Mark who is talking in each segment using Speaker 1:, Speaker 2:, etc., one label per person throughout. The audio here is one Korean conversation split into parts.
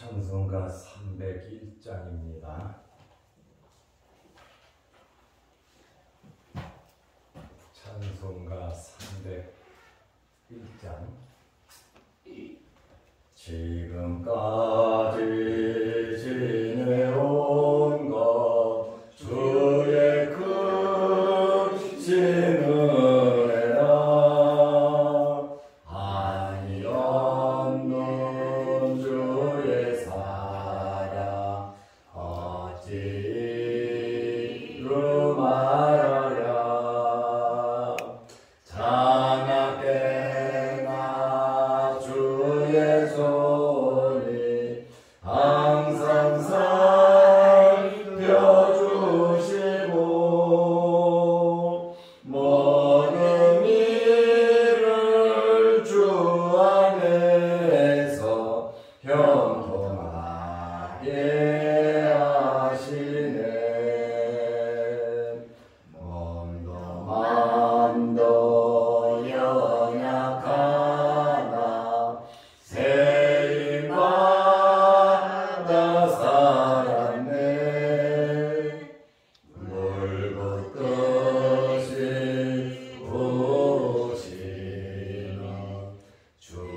Speaker 1: 찬송가 301장입니다. 찬송가 301장. 지금까지 지내온 것 주의 크신 은혜라 한이 없는 주의 사랑 어찌 이루 말하랴. 장하게 나 주의 손이 항상 살펴주시고 모든 일을 주 안에서 형통하게 하시네. 몸도 마음도 연약하나 세임받아 살았네. 물고 뜻이 부으시는 주의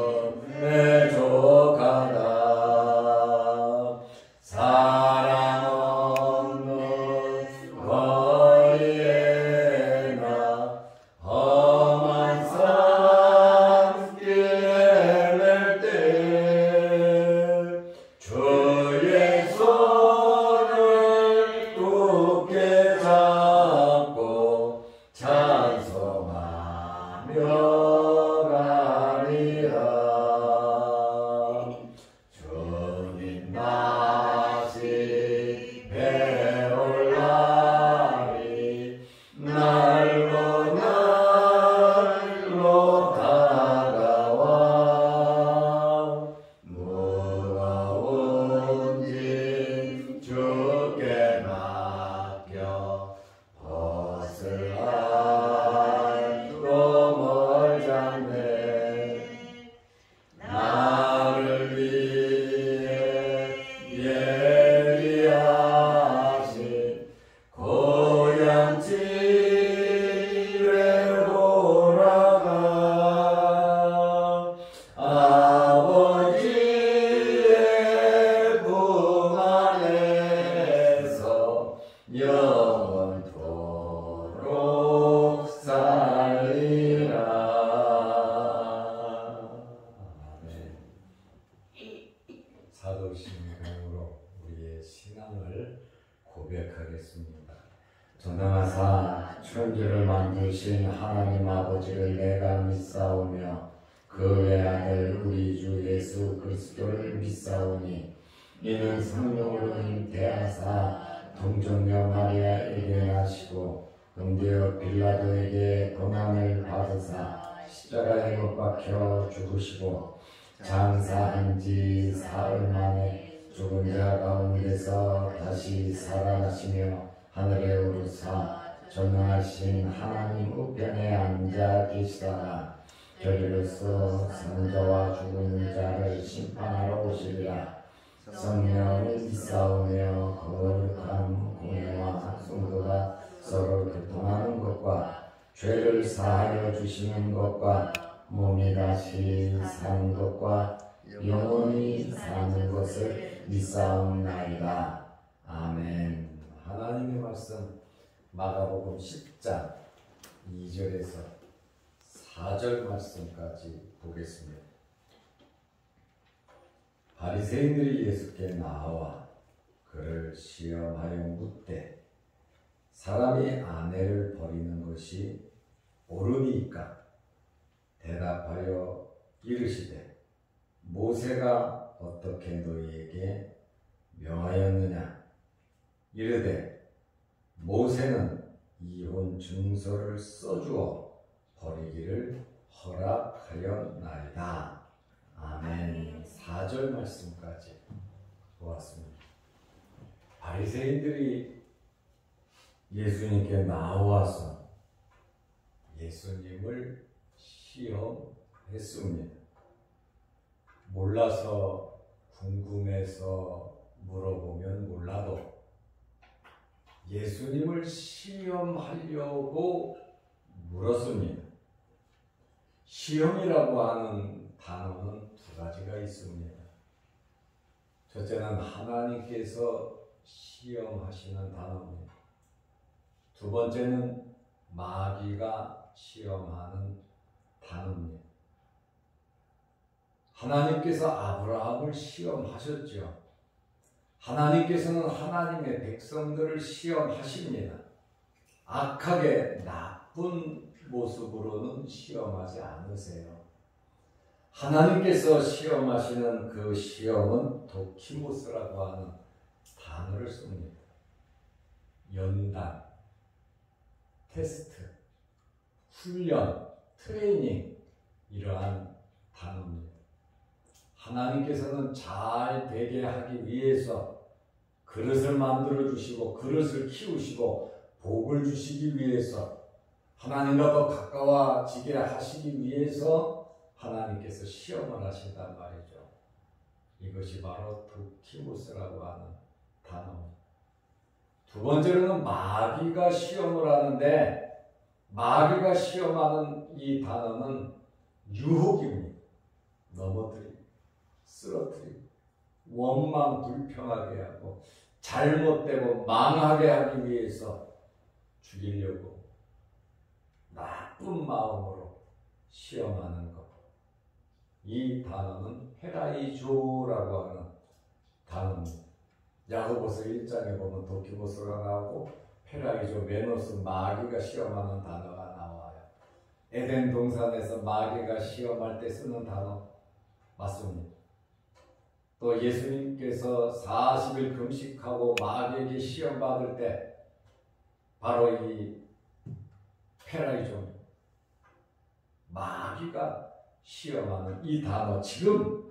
Speaker 1: 은혜 족하다. 사랑 없는 거리에 나 험한 산길에 맬 때 주의 손을 굳게 잡고 찬송하며 가리라. 주님 다시 배올 날이 날로 날로 다가와 무거운 짐 주께 맡겨 벗을 알고 멀잖네. 나를 위해 예비하신 고향 집에 돌아가 아버지의 품 안에서 영원토록 살리라. 아멘. 사도신경으로 우리의 신앙을 고백하겠습니다. 전능하사 천지를 만드신 하나님 아버지를 내가 믿사오며 그 외아들 우리 주 예수 그리스도를 믿사오니 이는 성령으로 잉태하사 동정녀 마리아에게 나시고 본디오 빌라도에게 고난을 받으사 십자가에 못 박혀 죽으시고 장사한 지 사흘 만에 죽은 자 가운데서 다시 살아나시며 하늘에 오르사 전능하신 하나님 우편에 앉아 계시다가 저리로서 산자와 죽은 자를 심판하러 오시리라. 성령을 믿사오며 거룩한 공예와 성도가 서로 교통하는 것과 죄를 사하여 주시는 것과 몸이 다시 사는 것과 영원히 사는 것을 믿사옵나이다. 아멘. 하나님의 말씀 마가복음 10장 2절에서 4절 말씀까지 보겠습니다. 바리새인들이 예수께 나와 그를 시험하여 묻되 사람이 아내를 버리는 것이 옳으니까 대답하여 이르시되 모세가 어떻게 너희에게 명하였느냐. 이르되 모세는 이혼 증서를 써주어 버리기를 허락하였나이다. 아멘. 4절 말씀까지 보았습니다. 바리새인들이 예수님께 나와서 예수님을 시험했습니다. 몰라서 궁금해서 물어보면 몰라도 예수님을 시험하려고 물었습니다. 시험이라고 하는 단어는 두 가지가 있습니다. 첫째는 하나님께서 시험하시는 단어입니다. 두 번째는 마귀가 시험하는 단어입니다. 하나님께서 아브라함을 시험하셨죠. 하나님께서는 하나님의 백성들을 시험하십니다. 악하게 나쁜 모습으로는 시험하지 않으세요. 하나님께서 시험하시는 그 시험은 도키모스라고 하는 단어를 씁니다. 연단, 테스트, 훈련, 트레이닝, 이러한 단어입니다. 하나님께서는 잘 되게 하기 위해서 그릇을 만들어 주시고 그릇을 키우시고 복을 주시기 위해서 하나님과 더 가까워지게 하시기 위해서 하나님께서 시험을 하신단 말이죠. 이것이 바로 도키모스라고 하는 단어입니다. 두 번째로는 마귀가 시험을 하는데 마귀가 시험하는 이 단어는 유혹입니다. 넘어뜨리고 쓰러뜨리고 원망 불평하게 하고 잘못되고 망하게 하기 위해서 죽이려고 나쁜 마음으로 시험하는 것. 이 단어는 페라이조라고 하는 단어입니다. 야고보서 1장에 보면 도키모스가 나오고 페라이조, 메노스, 마귀가 시험하는 단어가 나와요. 에덴 동산에서 마귀가 시험할 때 쓰는 단어 맞습니다. 또 예수님께서 40일 금식하고 마귀에게 시험받을 때 바로 이 페라이조, 마귀가 시험하는 이 단어, 지금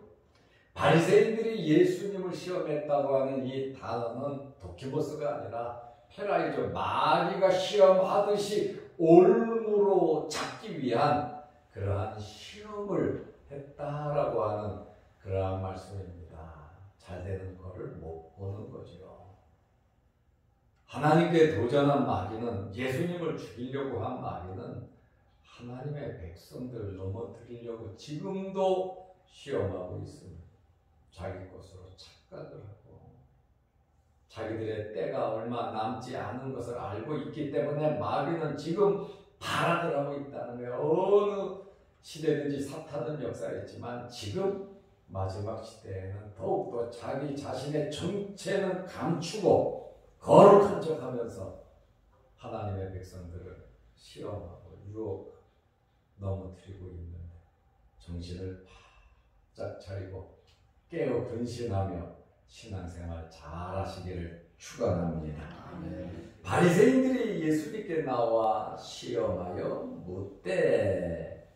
Speaker 1: 바리새인들이 예수님을 시험했다고 하는 이 단어는 도키모스가 아니라 페라이조, 마귀가 시험하듯이 올무로 잡기 위한 그러한 시험을 했다라고 하는 그러한 말씀입니다. 잘 되는 것을 못 보는 거죠. 하나님께 도전한 마귀는, 예수님을 죽이려고 한 마귀는 하나님의 백성들을 넘어뜨리려고 지금도 시험하고 있습니다. 자기 것으로 착각을 하고 자기들의 때가 얼마 남지 않은 것을 알고 있기 때문에 마귀는 지금 발악을 하고 있다는 거예요. 어느 시대든지 사탄은 역사했지만 지금 마지막 시대에는 더욱더 자기 자신의 정체는 감추고 거룩한 척하면서 하나님의 백성들을 시험하고 유혹 넘어뜨리고 있는데 정신을 바짝 차리고 깨어 근신하며 신앙생활 잘하시기를 축원합니다. 바리새인들이 예수님께 나와 시험하여 묻되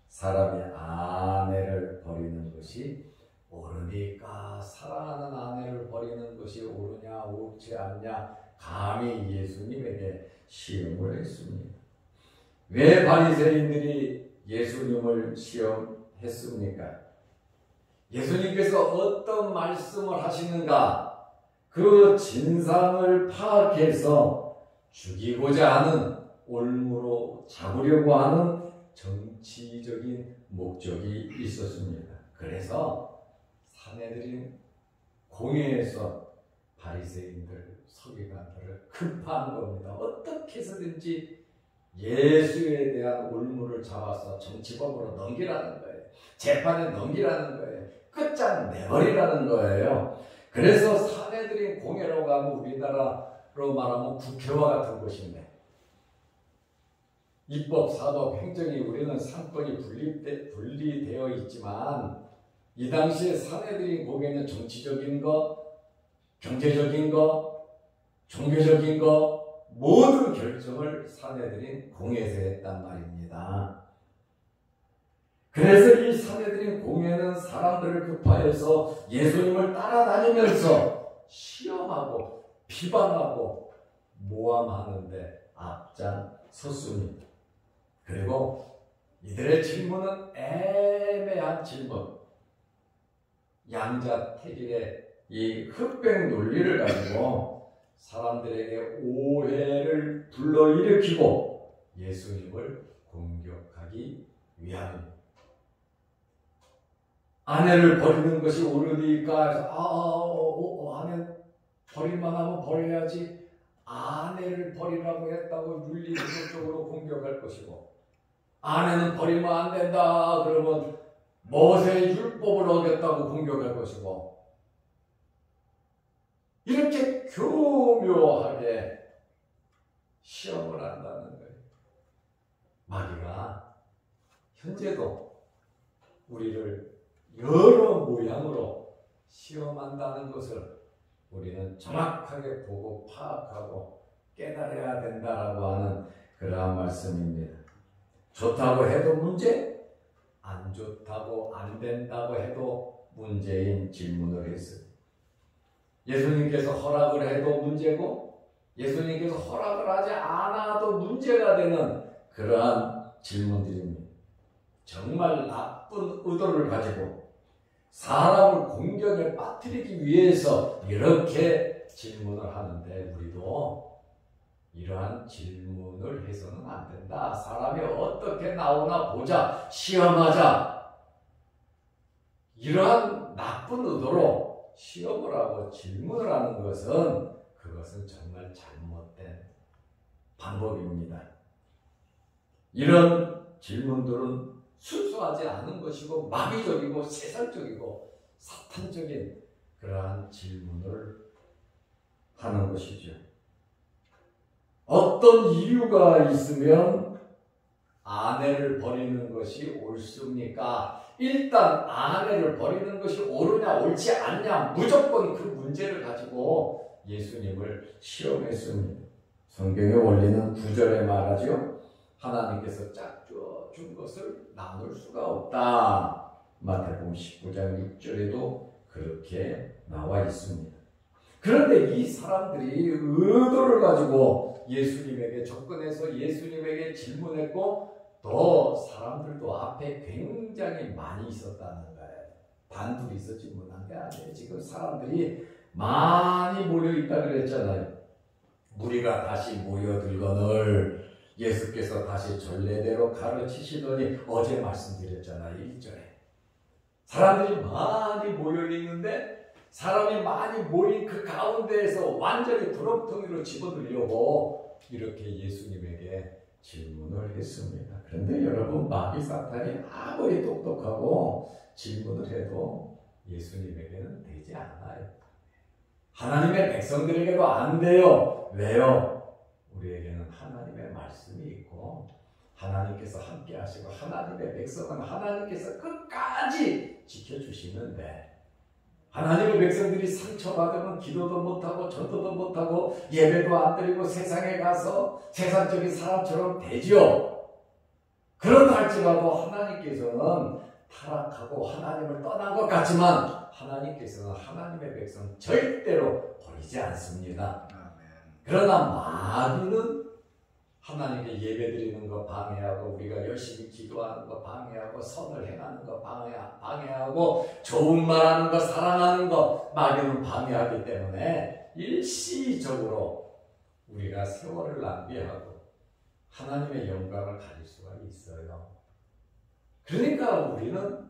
Speaker 1: 사람이 아내를 버리는 것이 옳으니까 사랑하는 아내를 버리는 것이 옳으냐 옳지 않냐 감히 예수님에게 시험을 했습니다. 왜 바리새인들이 예수님을 시험했습니까? 예수님께서 어떤 말씀을 하시는가 그 진상을 파악해서 죽이고자 하는 올무로 잡으려고 하는 정치적인 목적이 있었습니다. 그래서 사내들인 공회에서 바리새인들, 서기관들을 급한 겁니다. 어떻게 해서든지 예수에 대한 올무를 잡아서 정치범으로 넘기라는 거예요. 재판에 넘기라는 거예요. 끝장 내버리라는 거예요. 그래서 사내들인 공회라고 하면 우리나라로 말하면 국회와 같은 곳인데 입법, 사법, 행정이 우리는 상권이 분리되어 있지만 이 당시에 사내들인 공회는 정치적인 것, 경제적인 것, 종교적인 것 모든 결정을 사내들인 공회에서 했단 말입니다. 그래서 이 사내들인 공회는 사람들을 급하여서 예수님을 따라다니면서 시험하고 비방하고 모함하는데 앞장섰습니다. 그리고 이들의 질문은 애매한 질문, 양자택일의 이 흑백 논리를 가지고 사람들에게 오해를 불러일으키고 예수님을 공격하기 위함입니다. 아내를 버리는 것이 옳으니까 해서 아내 버릴만 하면 버려야지, 아내를 버리라고 했다고 윤리적으로 공격할 것이고, 아내는 버리면 안 된다 그러면 모세의 율법을 어겼다고 공격할 것이고, 이렇게 교묘하게 시험을 한다는 거예요. 마귀가 현재도 우리를 여러 모양으로 시험한다는 것을 우리는 정확하게 보고 파악하고 깨달아야 된다라고 하는 그러한 말씀입니다. 좋다고 해도 문제, 안 좋다고 안 된다고 해도 문제인 질문을 했습니다. 예수님께서 허락을 해도 문제고 예수님께서 허락을 하지 않아도 문제가 되는 그러한 질문들입니다. 정말 나쁜 의도를 가지고 사람을 공격에 빠뜨리기 위해서 이렇게 질문을 하는데, 우리도 이러한 질문을 해서는 안 된다. 사람이 어떻게 나오나 보자, 시험하자, 이러한 나쁜 의도로 시험을 하고 질문을 하는 것은, 그것은 정말 잘못된 방법입니다. 이런 질문들은 순수하지 않은 것이고 마귀적이고 세상적이고 사탄적인 그러한 질문을 하는 것이죠. 어떤 이유가 있으면 아내를 버리는 것이 옳습니까? 일단 아내를 버리는 것이 옳으냐 옳지 않냐, 무조건 그 문제를 가지고 예수님을 시험했습니다. 성경의 원리는 9절에 말하죠. 하나님께서 짝져 준 것을 나눌 수가 없다. 마태복음 19장 6절에도 그렇게 나와 있습니다. 그런데 이 사람들이 의도를 가지고 예수님에게 접근해서 예수님에게 질문했고, 또 사람들도 앞에 굉장히 많이 있었다는 거예요. 단둘이서 질문한 게 아니에요. 지금 사람들이 많이 모여있다 그랬잖아요. 무리가 다시 모여들거늘 예수께서 다시 전례대로 가르치시더니, 어제 말씀드렸잖아요. 1절에 사람들이 많이 모여있는데 사람이 많이 모인 그 가운데에서 완전히 부럽텅이로 집어들려고 이렇게 예수님에게 질문을 했습니다. 그런데 여러분, 마귀 사탄이 아무리 똑똑하고 질문을 해도 예수님에게는 되지 않아요. 하나님의 백성들에게도 안 돼요. 왜요? 우리에게는 하나님의 말씀이 있고 하나님께서 함께 하시고 하나님의 백성은 하나님께서 끝까지 지켜주시는데, 하나님의 백성들이 상처받으면 기도도 못하고 전도도 못하고 예배도 안 드리고 세상에 가서 세상적인 사람처럼 되죠. 그런다 할지라도 하나님께서는 타락하고 하나님을 떠난 것 같지만 하나님께서는 하나님의 백성 절대로 버리지 않습니다. 그러나 마귀는 하나님께 예배드리는 거 방해하고, 우리가 열심히 기도하는 거 방해하고, 선을 행하는 거 방해하고, 좋은 말하는 거, 사랑하는 거 마귀는 방해하기 때문에 일시적으로 우리가 세월을 낭비하고 하나님의 영광을 가질 수가 있어요. 그러니까 우리는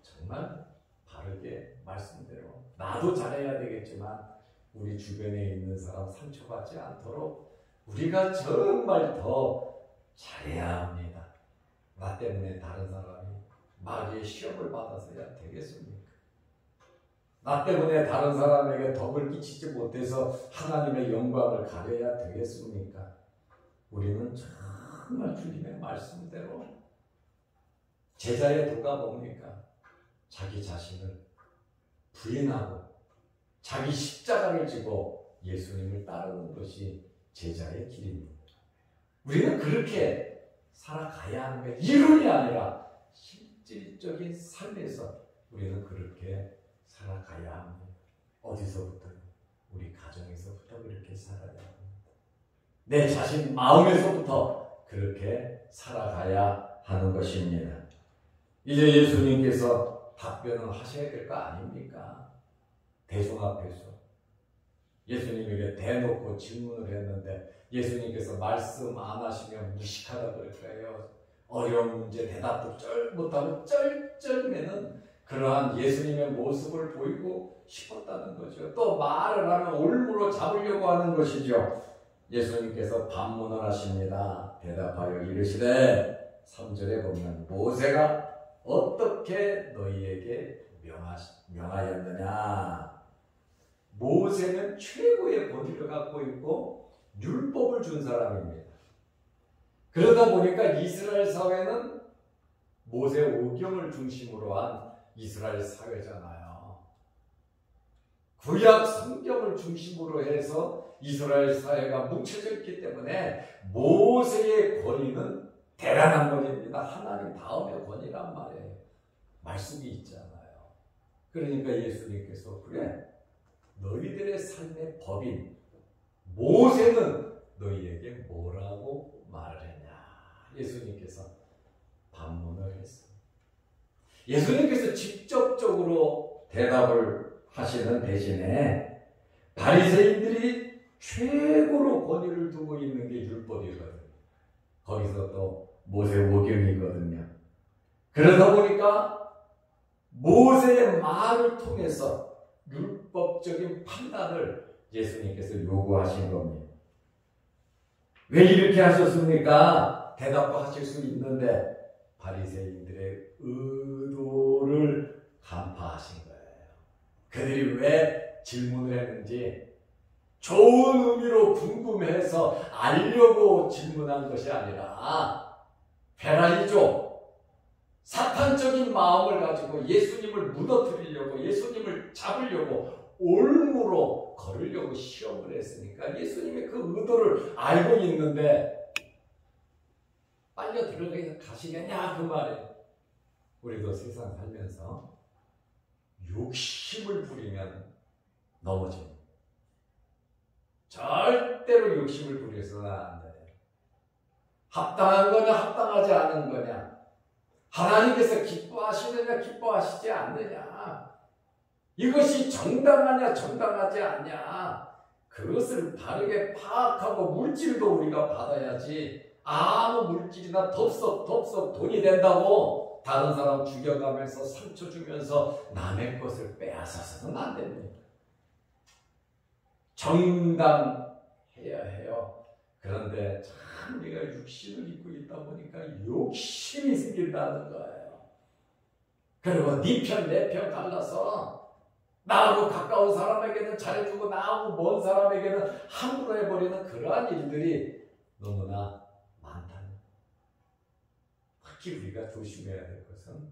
Speaker 1: 정말 바르게 말씀대로, 나도 잘해야 되겠지만 우리 주변에 있는 사람 상처받지 않도록 우리가 정말 더 잘해야 합니다. 나 때문에 다른 사람이 마귀의 시험을 받아서야 되겠습니까? 나 때문에 다른 사람에게 덕을 끼치지 못해서 하나님의 영광을 가려야 되겠습니까? 우리는 정말 주님의 말씀대로, 제자의 도가 뭡니까? 자기 자신을 부인하고 자기 십자가를 지고 예수님을 따르는 것이 제자의 길입니다. 우리는 그렇게 살아가야 하는 게 이론이 아니라 실질적인 삶에서 우리는 그렇게 살아가야 합니다. 어디서부터? 우리 가정에서부터 그렇게 살아야 합니다. 내 자신 마음에서부터 그렇게 살아가야 하는 것입니다. 이제 예수님께서 답변을 하셔야 될 거 아닙니까? 대중 앞에서 예수님에게 대놓고 질문을 했는데 예수님께서 말씀 안 하시면 무식하다 그랬어요. 어려운 문제 대답도 못하고 쩔쩔매는 그러한 예수님의 모습을 보이고 싶었다는 거죠. 또 말을 하면 올무로 잡으려고 하는 것이죠. 예수님께서 반문을 하십니다. 대답하여 이르시되 3절에 보면 모세가 어떻게 너희에게 명하였느냐. 모세는 최고의 권위를 갖고 있고 율법을 준 사람입니다. 그러다 보니까 이스라엘 사회는 모세 오경을 중심으로 한 이스라엘 사회잖아요. 구약 성경을 중심으로 해서 이스라엘 사회가 뭉쳐져 있기 때문에 모세의 권위는 대단한 권위입니다. 하나님 다음의 권위란 말이에요. 말씀이 있잖아요. 그러니까 예수님께서 그래 너희들의 삶의 법인 모세는 너희에게 뭐라고 말을 했냐. 예수님께서 반문을 했습니다. 예수님께서 직접적으로 대답을 하시는 대신에 바리새인들이 최고로 권위를 두고 있는 게 율법이거든요. 거기서 또 모세오경이거든요. 그러다 보니까 모세의 말을 통해서 율법적인 판단을 예수님께서 요구하신 겁니다. 왜 이렇게 하셨습니까? 대답도 하실 수 있는데 바리새인들의 의도를 간파하신 거예요. 그들이 왜 질문을 했는지 좋은 의미로 궁금해서 알려고 질문한 것이 아니라 페라리죠. 사탄적인 마음을 가지고 예수님을 무너뜨리려고 예수님을 잡으려고 올무로 걸으려고 시험을 했으니까 예수님의 그 의도를 알고 있는데 빨려 들어가시겠냐 그 말이에요. 우리도 세상 살면서 욕심을 부리면 넘어집니다. 절대로 욕심을 부려서는 안 돼요. 합당한 거냐 합당하지 않은 거냐, 하나님께서 기뻐하시느냐 기뻐하시지 않느냐, 이것이 정당하냐 정당하지 않냐, 그것을 바르게 파악하고 물질도 우리가 받아야지. 아무 물질이나 덥석 돈이 된다고 다른 사람 죽여가면서 상처 주면서 남의 것을 빼앗아서는 안 됩니다. 정당해야 해요. 그런데 참 우리가 육신을 입고 있다 보니까 욕심이 생긴다는 거예요. 그리고 네 편 내 편 갈라서 나하고 가까운 사람에게는 잘해주고 나하고 먼 사람에게는 함부로 해버리는 그러한 일들이 너무나 많다는. 특히 우리가 조심해야 될 것은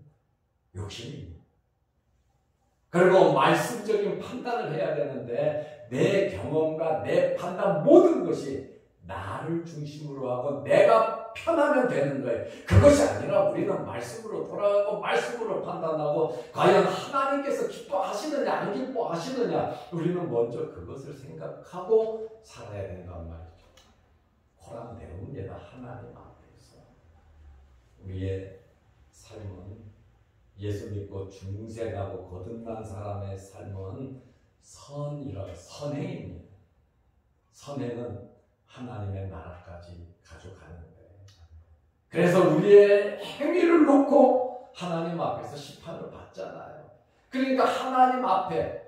Speaker 1: 욕심입니다. 그리고 말씀적인 판단을 해야 되는데 내 경험과 내 판단 모든 것이 나를 중심으로 하고 내가 편하면 되는 거예요. 그것이 아니라 우리는 말씀으로 돌아가고 말씀으로 판단하고 과연 하나님께서 기뻐하시느냐 안 기뻐하시느냐 우리는 먼저 그것을 생각하고 살아야 된단 말이죠. 코란 배웁니다. 하나님 앞에서 우리의 삶은 예수 믿고 중생하고 거듭난 사람의 삶은 선행입니다. 선행은 하나님의 나라까지 가져가는 거예요. 그래서 우리의 행위를 놓고 하나님 앞에서 심판을 받잖아요. 그러니까 하나님 앞에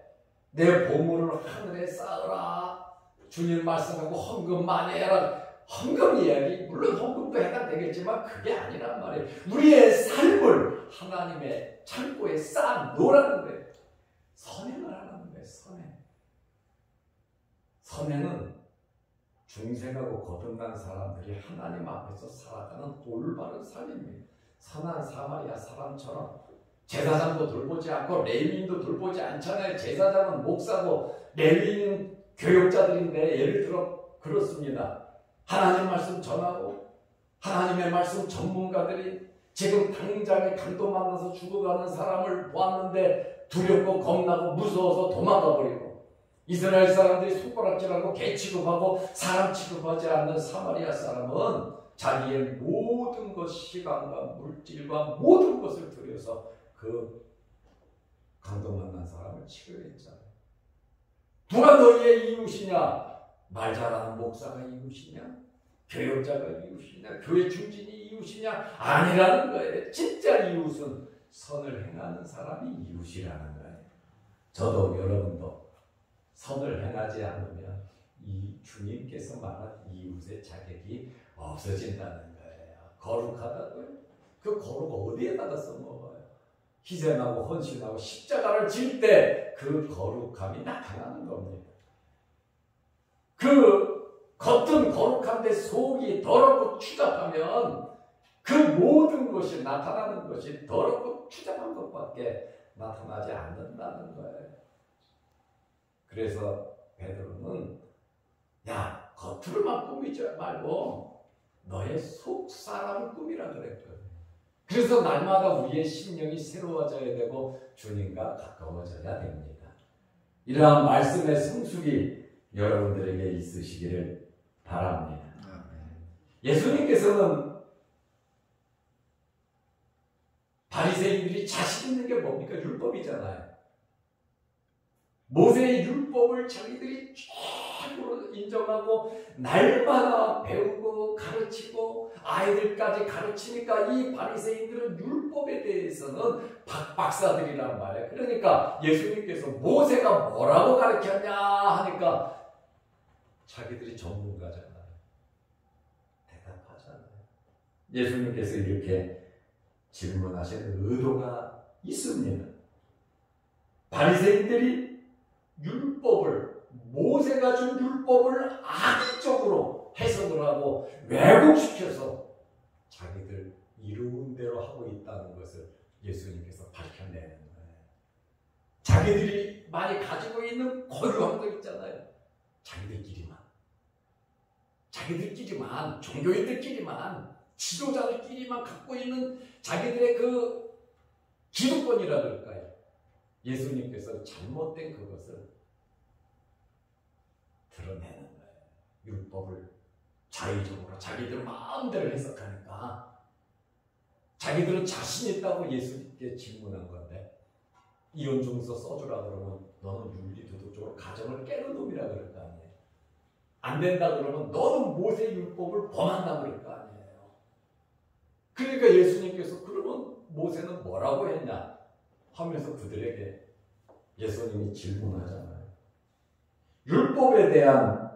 Speaker 1: 내 보물을 하늘에 쌓으라. 주님 말씀하고 헌금 많이 해라. 헌금 이야기, 물론 헌금도 해당되겠지만 그게 아니란 말이에요. 우리의 삶을 하나님의 창고에 쌓아 놓으라는 거예요. 선행을 하라는 거예요. 선행은 중생하고 거듭난 사람들이 하나님 앞에서 살아가는 올바른 삶입니다. 선한 사마리아 사람처럼 제사장도 돌보지 않고 레위인도 돌보지 않잖아요. 제사장은 목사고 레위인은 교육자들인데 예를 들어 그렇습니다. 하나님 말씀 전하고 하나님의 말씀 전문가들이 지금 당장에 강도 만나서 죽어가는 사람을 보았는데 두렵고 겁나고 무서워서 도망가 버리고, 이스라엘 사람들이 손가락질하고 개 취급하고 사람 취급하지 않는 사마리아 사람은 자기의 모든 것, 시간과 물질과 모든 것을 들여서 그 강도 만난 사람을 치료했잖아요. 누가 너희의 이웃이냐? 말 잘하는 목사가 이웃이냐? 교역자가 이웃이냐? 교회 중진이 이웃이냐? 아니라는 거예요. 진짜 이웃은 선을 행하는 사람이 이웃이라는 거예요. 저도 여러분도 선을 행하지 않으면 이 주님께서 말한 이웃의 자격이 없어진다는 거예요. 거룩하다고요? 그 거룩 어디에다가 써먹어요? 희생하고 헌신하고 십자가를 질 때 그 거룩함이 나타나는 겁니다. 그 겉은 거룩한데 속이 더럽고 추잡하면 그 모든 것이 나타나는 것이 더럽고 추잡한 것밖에 나타나지 않는다는 거예요. 그래서 베드로는 야, 겉으로만 꾸미지 말고 너의 속 사람을 꾸미라 그랬거든요. 그래서 날마다 우리의 심령이 새로워져야 되고 주님과 가까워져야 됩니다. 이러한 말씀의 성숙이 여러분들에게 있으시기를 바랍니다. 예수님께서는 바리새인들이 자신 있는 게 뭡니까? 율법이잖아요. 모세의 율법을 자기들이 최고로 인정하고 날마다 배우고 가르치고 아이들까지 가르치니까 이 바리새인들은 율법에 대해서는 박박사들이란 말이에요. 그러니까 예수님께서 모세가 뭐라고 가르쳤냐 하니까 자기들이 전문가잖아요. 대답하잖아요. 예수님께서 이렇게 질문하시는 의도가 있습니다. 바리새인들이 율법을, 모세가 준 율법을 악의적으로 해석을 하고 왜곡시켜서 자기들 이루은 대로 하고 있다는 것을 예수님께서 밝혀내는 거예요. 자기들이 많이 가지고 있는 고유한 거 있잖아요. 자기들끼리만, 종교인들끼리만, 지도자들끼리만 갖고 있는 자기들의 그 기득권이라 그럴까요? 예수님께서 잘못된 그것을 드러내는 거예요. 율법을 자의적으로 자기들 마음대로 해석하니까 자기들은 자신 있다고 예수님께 질문한 건데 이혼증서 써주라 그러면 너는 윤리도덕적으로 가정을 깨는 놈이라 그럴 거 아니에요. 안 된다 그러면 너는 모세 율법을 범한다 그럴 거 아니에요. 그러니까 예수님께서 그러면 모세는 뭐라고 했냐 하면서 그들에게 예수님이 질문하잖아요. 율법에 대한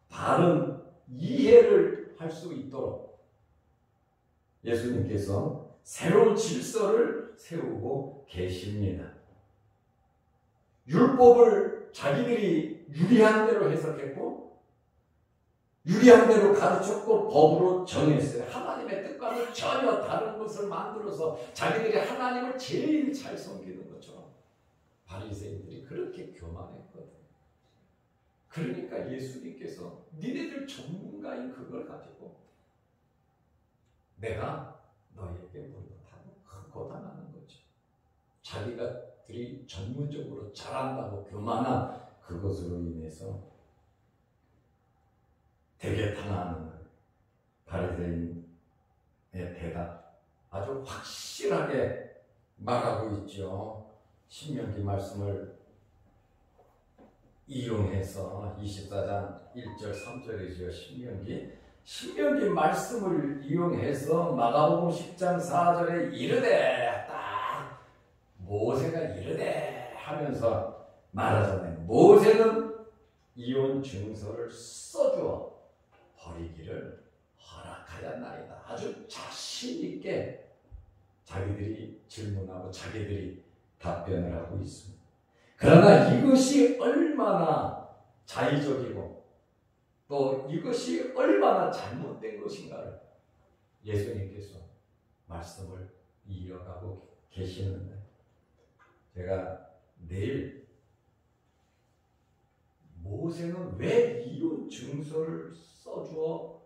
Speaker 1: 바른 이해를 할 수 있도록 예수님께서 새로운 질서를 세우고 계십니다. 율법을 자기들이 유리한 대로 해석했고 유리한 대로 가르쳤고 법으로 정했어요. 하나님의 뜻과는 전혀 다른 것을 만들어서 자기들이 하나님을 제일 잘 섬기는 것처럼 바리새인들이 그렇게 교만했거든요. 그러니까 예수님께서 니네들 전문가인 그걸 가지고 내가 너희에게 묻는다고 고단하는 거죠. 자기가들이 전문적으로 잘한다고 교만한 그것으로 인해서 되게 당하는 바리새인의 대답 아주 확실하게 말하고 있죠. 신명기 말씀을 이용해서 24장 1절 3절이죠. 신명기 말씀을 이용해서 마가복음 10장 4절에 이르되 딱 모세가 이르되 하면서 말하잖아요. 모세는 이혼 증서를 써주어 버리기를 허락하였나이다. 아주 자신 있게 자기들이 질문하고 자기들이 답변을 하고 있습니다. 그러나 이것이 얼마나 자의적이고 또 이것이 얼마나 잘못된 것인가를 예수님께서 말씀을 이어가고 계시는데 제가 내일 모세는 왜 이혼 증서를 써주어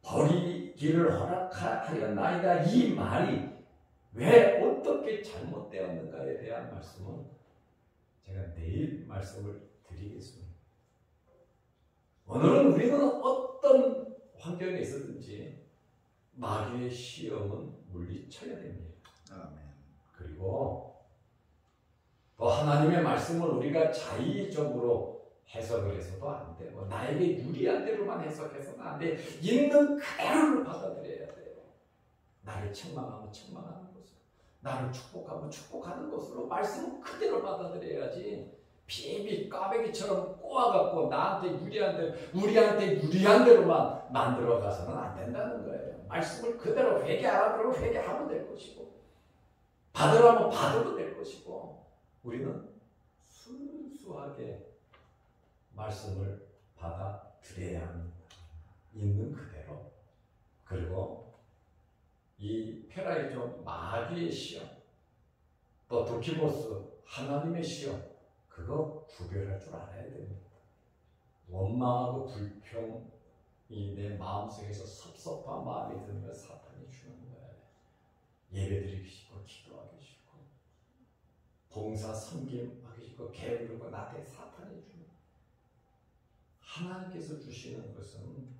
Speaker 1: 버리기를 허락하였나이다 이 말이 왜 어떻게 잘못되었는가에 대한 말씀은 제가 내일 말씀을 드리겠습니다. 오늘은 우리는 어떤 환경에 있었든지 마귀의 시험은 물리쳐야 됩니다. 아멘. 그리고 또 하나님의 말씀을 우리가 자의적으로 해석을 해서도 안 되고 나에게 유리한 대로만 해석해서는 안 돼. 있는 그대로를 받아들여야 돼요. 나를 책망하면 책망하는 것으로, 나를 축복하면 축복하는 것으로 말씀을 그대로 받아들여야지. 비비 까베기처럼 꼬아갖고 나한테 유리한 대로, 우리한테 유리한 대로만 만들어가서는 안 된다는 거예요. 말씀을 그대로 회개하라 그러면 회개하면 될 것이고, 받으라면 받으면 될 것이고, 우리는 순수하게 말씀을 받아들여야 합니다. 있는 그대로. 그리고 이 페라이조 마귀의 시험, 또 도키모스 하나님의 시험, 그거 구별할 줄 알아야 됩니다. 원망하고 불평이 내 마음속에서 섭섭한 마음이 드는 걸 사탄이 주는 거예요. 예배드리기 싫고 기도하기 싫고 봉사 섬김하기 싫고 게으르고 나한테 사탄이 주는 거예요. 하나님께서 주시는 것은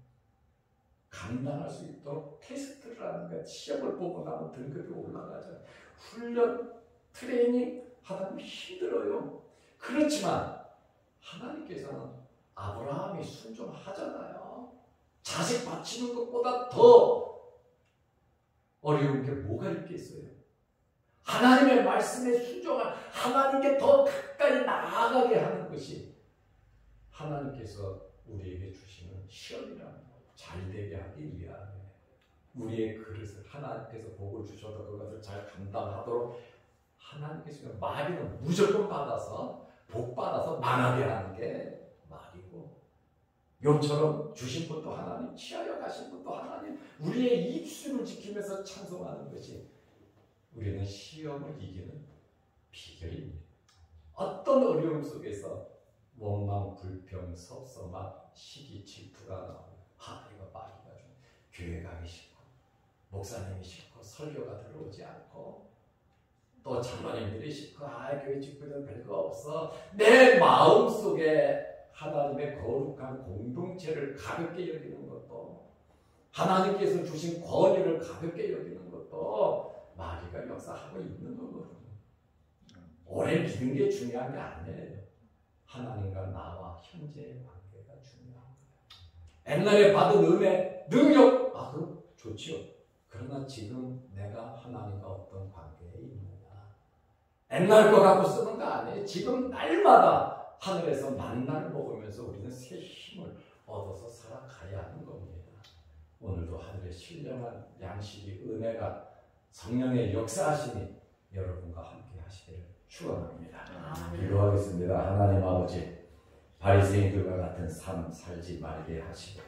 Speaker 1: 감당할 수 있도록 테스트를 하는 거예요. 시험을 보고 나면 등급이 올라가죠. 훈련, 트레이닝 하다 보면 힘들어요. 그렇지만 하나님께서는 아브라함이 순종하잖아요. 자식 바치는 것보다 더 어려운 게 뭐가 있겠어요? 하나님의 말씀에 순종한 하나님께 더 가까이 나아가게 하는 것이 하나님께서 우리에게 주시는 시험이라는 거예요. 잘되게 하기 위함에 우리의 그릇을 하나님께서 복을 주셔도 그것을 잘 감당하도록 하나님께서 마귀는 무조건 받아서 복 받아서 망하게 하는 게 마귀고, 욥처럼 주신 분도 하나님, 취하여 가신 분도 하나님, 우리의 입술을 지키면서 찬송하는 것이 우리는 시험을 이기는 비결입니다. 어떤 어려움 속에서 원망, 불평, 섭섭함, 시기, 질투가 나오고, 이거 마귀가 좀 교회 가기 싫고 목사님이 싫고 설교가 들어오지 않고 또 장로님들이 싫고 교회 직분은 별거 없어. 내 마음속에 하나님의 거룩한 공동체를 가볍게 여기는 것도, 하나님께서 주신 권위를 가볍게 여기는 것도 마귀가 역사하고 있는 거거든요. 오래 믿는 게 중요한 게 아니에요. 하나님과 나와 현재의 관계가 중요한 거예요. 옛날에 받은 은혜, 능력, 그거 좋지요. 그러나 지금 내가 하나님과 어떤 관계에 있느냐. 옛날 거 갖고 쓰는 거 아니에요. 지금 날마다 하늘에서 만나를 먹으면서 우리는 새 힘을 얻어서 살아가야 하는 겁니다. 오늘도 하늘의 신령한 양식이, 은혜가, 성령의 역사하심이 여러분과 함께 하시기를 축원합니다. 기도하겠습니다. 하나님 아버지, 바리새인들과 같은 삶 살지 말게 하시고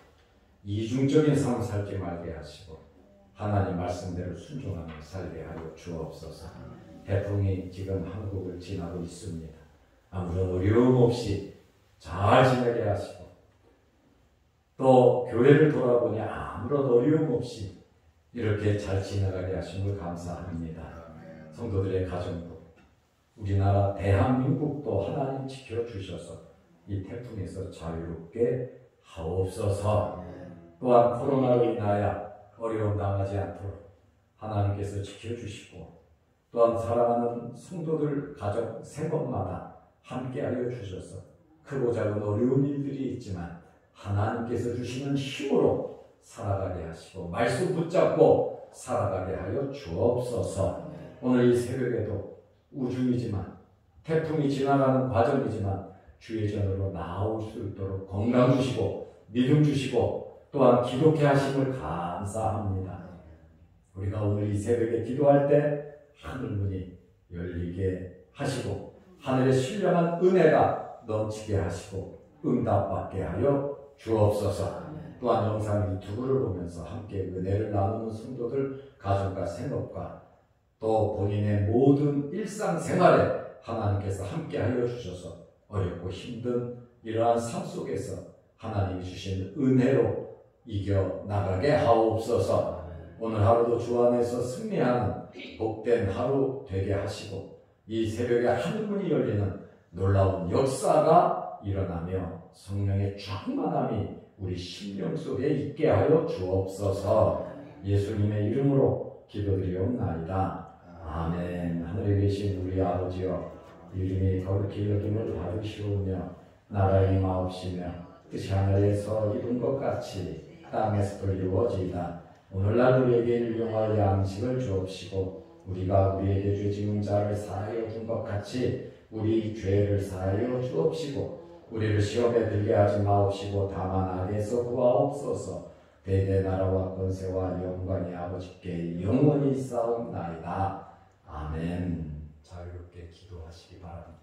Speaker 1: 이중적인 삶 살지 말게 하시고 하나님 말씀대로 순종하며 살게 하여 주옵소서. 태풍이 지금 한국을 지나고 있습니다. 아무런 어려움 없이 잘 지내게 하시고, 또 교회를 돌아보니 아무런 어려움 없이 이렇게 잘 지나가게 하신 걸 감사합니다. 성도들의 가정도, 우리나라 대한민국도 하나님 지켜주셔서 이 태풍에서 자유롭게 하옵소서. 또한 코로나로 인하여 어려움 당하지 않도록 하나님께서 지켜주시고, 또한 사랑하는 성도들 가정 생업마다 함께하여 주셔서 크고 작은 어려운 일들이 있지만 하나님께서 주시는 힘으로 살아가게 하시고 말씀 붙잡고 살아가게 하여 주옵소서. 오늘 이 새벽에도 우중이지만 태풍이 지나가는 과정이지만 주의 전으로 나올 수 있도록 건강 주시고 믿음 주시고 또한 기독해 하심을 감사합니다. 우리가 오늘 이 새벽에 기도할 때 하늘문이 열리게 하시고 하늘의 신령한 은혜가 넘치게 하시고 응답받게 하여 주옵소서. 또한 영상 유튜브를 보면서 함께 은혜를 나누는 성도들 가정과 생업과 또 본인의 모든 일상생활에 하나님께서 함께 하여 주셔서 어렵고 힘든 이러한 삶 속에서 하나님이 주신 은혜로 이겨나가게 하옵소서. 오늘 하루도 주 안에서 승리하는 복된 하루 되게 하시고 이 새벽에 하늘문이 열리는 놀라운 역사가 일어나며 성령의 충만함이 우리 심령 속에 있게 하여 주옵소서. 예수님의 이름으로 기도드리옵나이다. 아멘. 하늘에 계신 우리 아버지여, 이름이 거룩히 여김을 받으시오며 나라의 마옵시며 뜻이 하늘에서 이룬 것 같이 땅에서도 이루어지이다. 오늘날 우리에게 일용할 양식을 주옵시고 우리가 우리에게 죄 지은 자를 사하여 준 것 같이 우리 죄를 사하여 주옵시고 우리를 시험에 들게 하지 마옵시고 다만 악에서 구하옵소서. 대대 나라와 권세와 영광이 아버지께 영원히 싸움나이다. 아멘. 자유롭게 기도하시기 바랍니다.